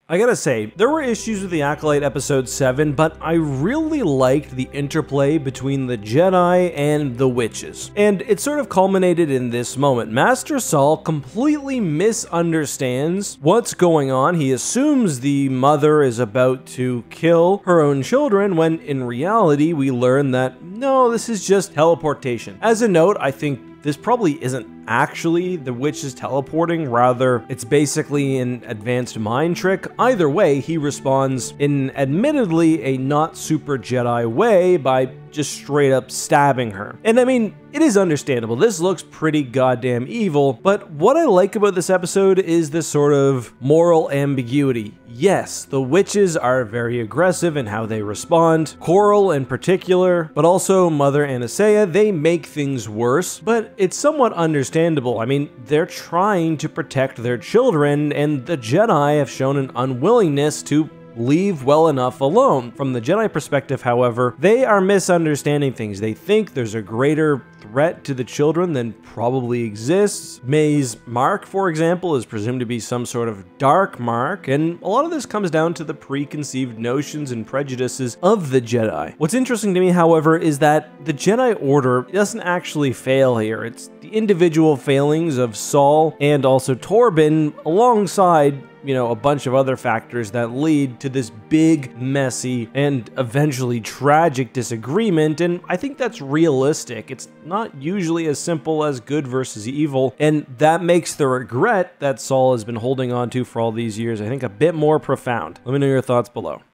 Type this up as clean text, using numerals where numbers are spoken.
I gotta say, there were issues with the Acolyte episode 7, but I really liked the interplay between the Jedi and the witches. And it sort of culminated in this moment. Master Saul completely misunderstands what's going on. He assumes the mother is about to kill her own children, when in reality we learn that no, this is just teleportation. As a note, I think this probably isn't actually the witches teleporting, rather it's basically an advanced mind trick. Either way, he responds in admittedly a not super Jedi way by just straight up stabbing her. And I mean, it is understandable. This looks pretty goddamn evil, but what I like about this episode is this sort of moral ambiguity. Yes, the witches are very aggressive in how they respond, Coral in particular, but also Mother Anastasia, they make things worse, but it's somewhat understandable. I mean, they're trying to protect their children, and the Jedi have shown an unwillingness to leave well enough alone. From the Jedi perspective, however, they are misunderstanding things. They think there's a greater threat to the children than probably exists. May's mark, for example, is presumed to be some sort of dark mark, and a lot of this comes down to the preconceived notions and prejudices of the Jedi. What's interesting to me, however, is that the Jedi Order doesn't actually fail here. It's the individual failings of Saul and also Torben alongside a bunch of other factors that lead to this big, messy, and eventually tragic disagreement, and I think that's realistic. It's not usually as simple as good versus evil, and that makes the regret that Saul has been holding on to for all these years, I think, a bit more profound. Let me know your thoughts below.